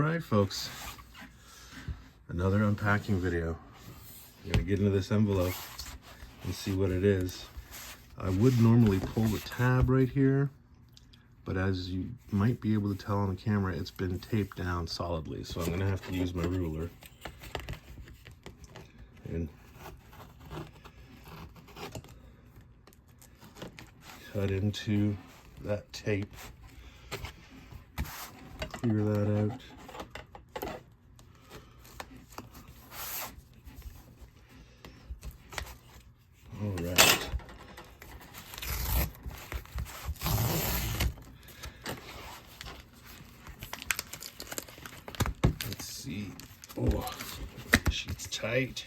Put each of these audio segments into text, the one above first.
right, folks, another unpacking video. I'm gonna get into this envelope and see what it is. I would normally pull the tab right here, but as you might be able to tell on the camera, it's been taped down solidly, so I'm gonna have to use my ruler and cut into that tape, clear that out. All right. Let's see. Oh, sheet's tight.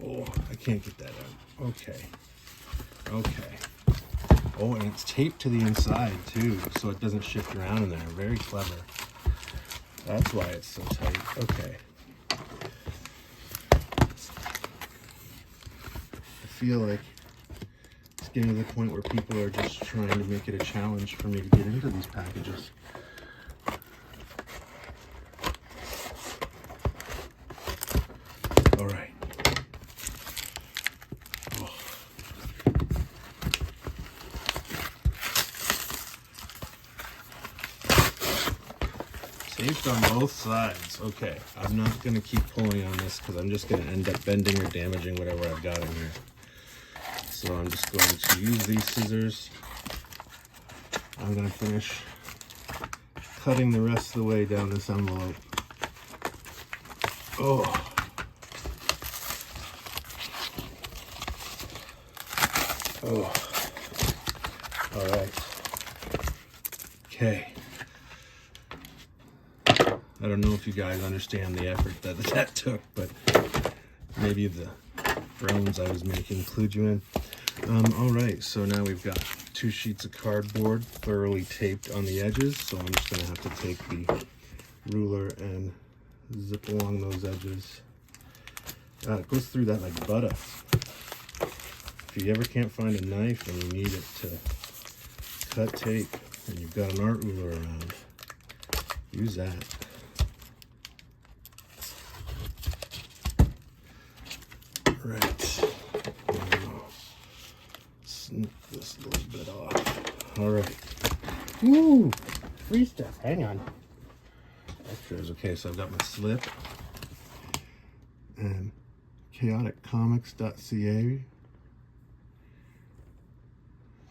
Oh, I can't get that out. Okay. Oh, and it's taped to the inside too, so it doesn't shift around in there. Very clever. That's why it's so tight. Okay. I feel like it's getting to the point where people are just trying to make it a challenge for me to get into these packages. All right. Oh. Taped on both sides. Okay, I'm not going to keep pulling on this because I'm just going to end up bending or damaging whatever I've got in here. So I'm just going to use these scissors. I'm going to finish cutting the rest of the way down this envelope. Oh. Oh. All right. Okay. I don't know if you guys understand the effort that took, but maybe the drones I was making clued you in. All right, so now we've got 2 sheets of cardboard thoroughly taped on the edges, so I'm just gonna have to take the ruler and zip along those edges. It goes through that like butter. If you ever can't find a knife and you need it to cut tape and you've got an art ruler around, use that. Right. Snip this little bit off. All right. Woo! Free stuff. Hang on. Extras. Okay, so I've got my slip and chaoticcomics.ca.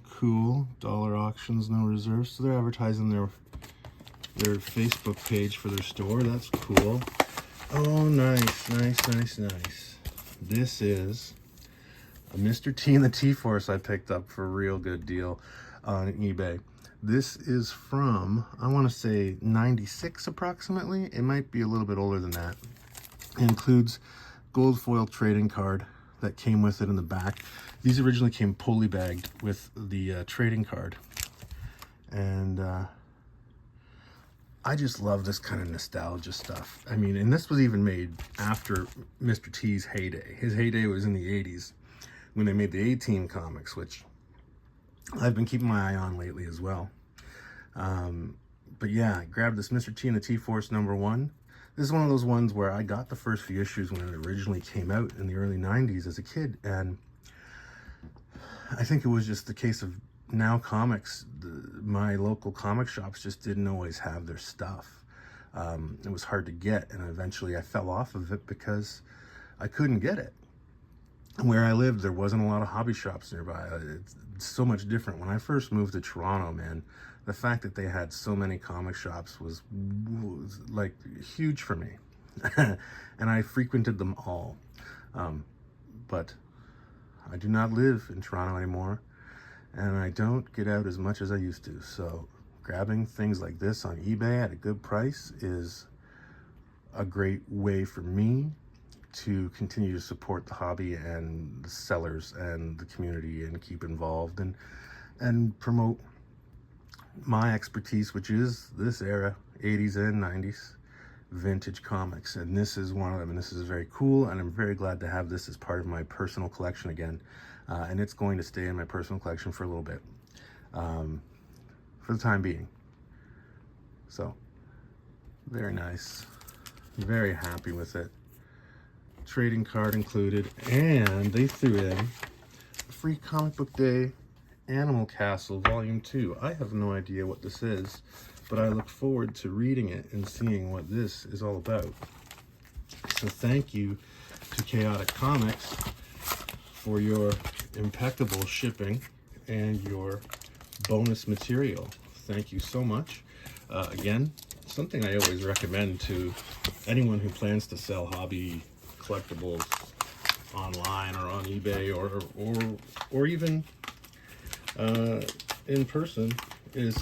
Cool. Dollar auctions, no reserves. So they're advertising their Facebook page for their store. That's cool. Oh, nice. This is a Mr. T and the T-Force I picked up for a real good deal on eBay. This is from, I want to say 96 approximately. It might be a little bit older than that. It includes gold foil trading card that came with it in the back. These originally came poly bagged with the trading card. And I just love this kind of nostalgia stuff. I mean, and this was even made after Mr. T's heyday. His heyday was in the 80s when they made the A-Team comics, which I've been keeping my eye on lately as well. But yeah, I grabbed this Mr. T and the T-Force #1. This is one of those ones where I got the first few issues when it originally came out in the early 90s as a kid. And I think it was just the case of now comics, my local comic shops just didn't always have their stuff. It was hard to get, and eventually I fell off of it because I couldn't get it. Where I lived, there wasn't a lot of hobby shops nearby. It's so much different. When I first moved to Toronto, man, the fact that they had so many comic shops was like huge for me. And I frequented them all. But I do not live in Toronto anymore, and I don't get out as much as I used to. So grabbing things like this on eBay at a good price is a great way for me to continue to support the hobby and the sellers and the community and keep involved and promote my expertise, which is this era, 80s and 90s vintage comics. And this is one of them, and this is very cool, and I'm very glad to have this as part of my personal collection again. And it's going to stay in my personal collection for a little bit, for the time being. So Very nice. Very happy with it. Trading card included. And they threw in a free Comic Book Day Animal Castle Volume 2. I have no idea what this is, but I look forward to reading it and seeing what this is all about. So thank you to Chaotic Comics for your impeccable shipping and your bonus material. Thank you so much. Again, something I always recommend to anyone who plans to sell hobby collectibles online or on eBay or even in person is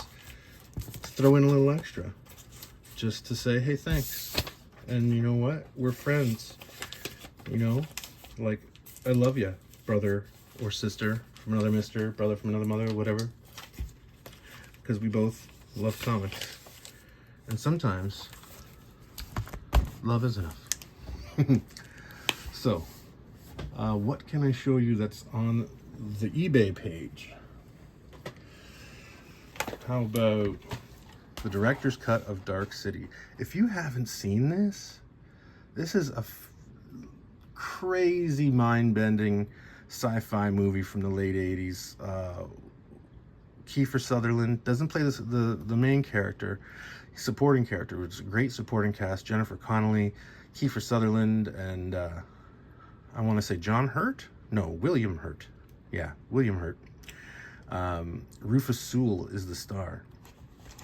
throw in a little extra just to say, hey, thanks. And you know what? We're friends. You know, like, I love you, brother or sister from another mister, brother from another mother, whatever. Because we both love comics. And sometimes love is enough. So, what can I show you that's on the eBay page? How about the director's cut of Dark City? If you haven't seen this, this is a crazy mind-bending sci-fi movie from the late 80s. Kiefer Sutherland doesn't play the main character, supporting character. It's a great supporting cast. Jennifer Connelly, Kiefer Sutherland, and I want to say John Hurt? No, William Hurt. Yeah, William Hurt. Rufus Sewell is the star.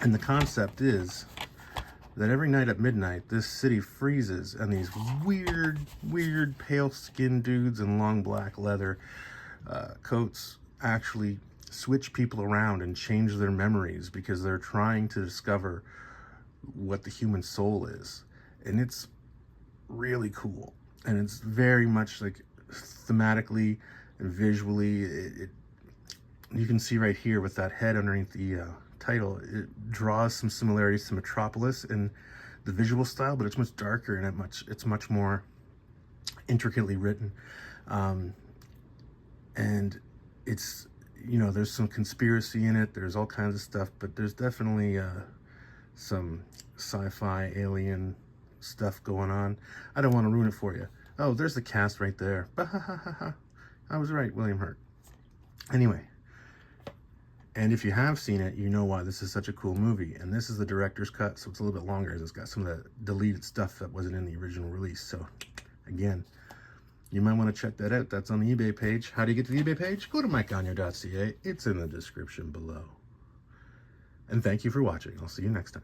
And the concept is that every night at midnight, this city freezes, and these weird pale-skinned dudes in long black leather coats actually switch people around and change their memories because they're trying to discover what the human soul is. And it's really cool. And it's very much like thematically and visually, you can see right here with that head underneath the title, it draws some similarities to Metropolis in the visual style, but it's much darker and it's much more intricately written. And it's, you know, there's some conspiracy in it, there's all kinds of stuff, but there's definitely some sci-fi alien stuff going on. I don't want to ruin it for you. Oh, there's the cast right there. I was right, William Hurt. Anyway, and if you have seen it, you know why this is such a cool movie. And this is the director's cut, so it's a little bit longer. It's got some of the deleted stuff that wasn't in the original release. So, again, you might want to check that out. That's on the eBay page. How do you get to the eBay page? Go to mikegagne.ca. It's in the description below. And thank you for watching. I'll see you next time.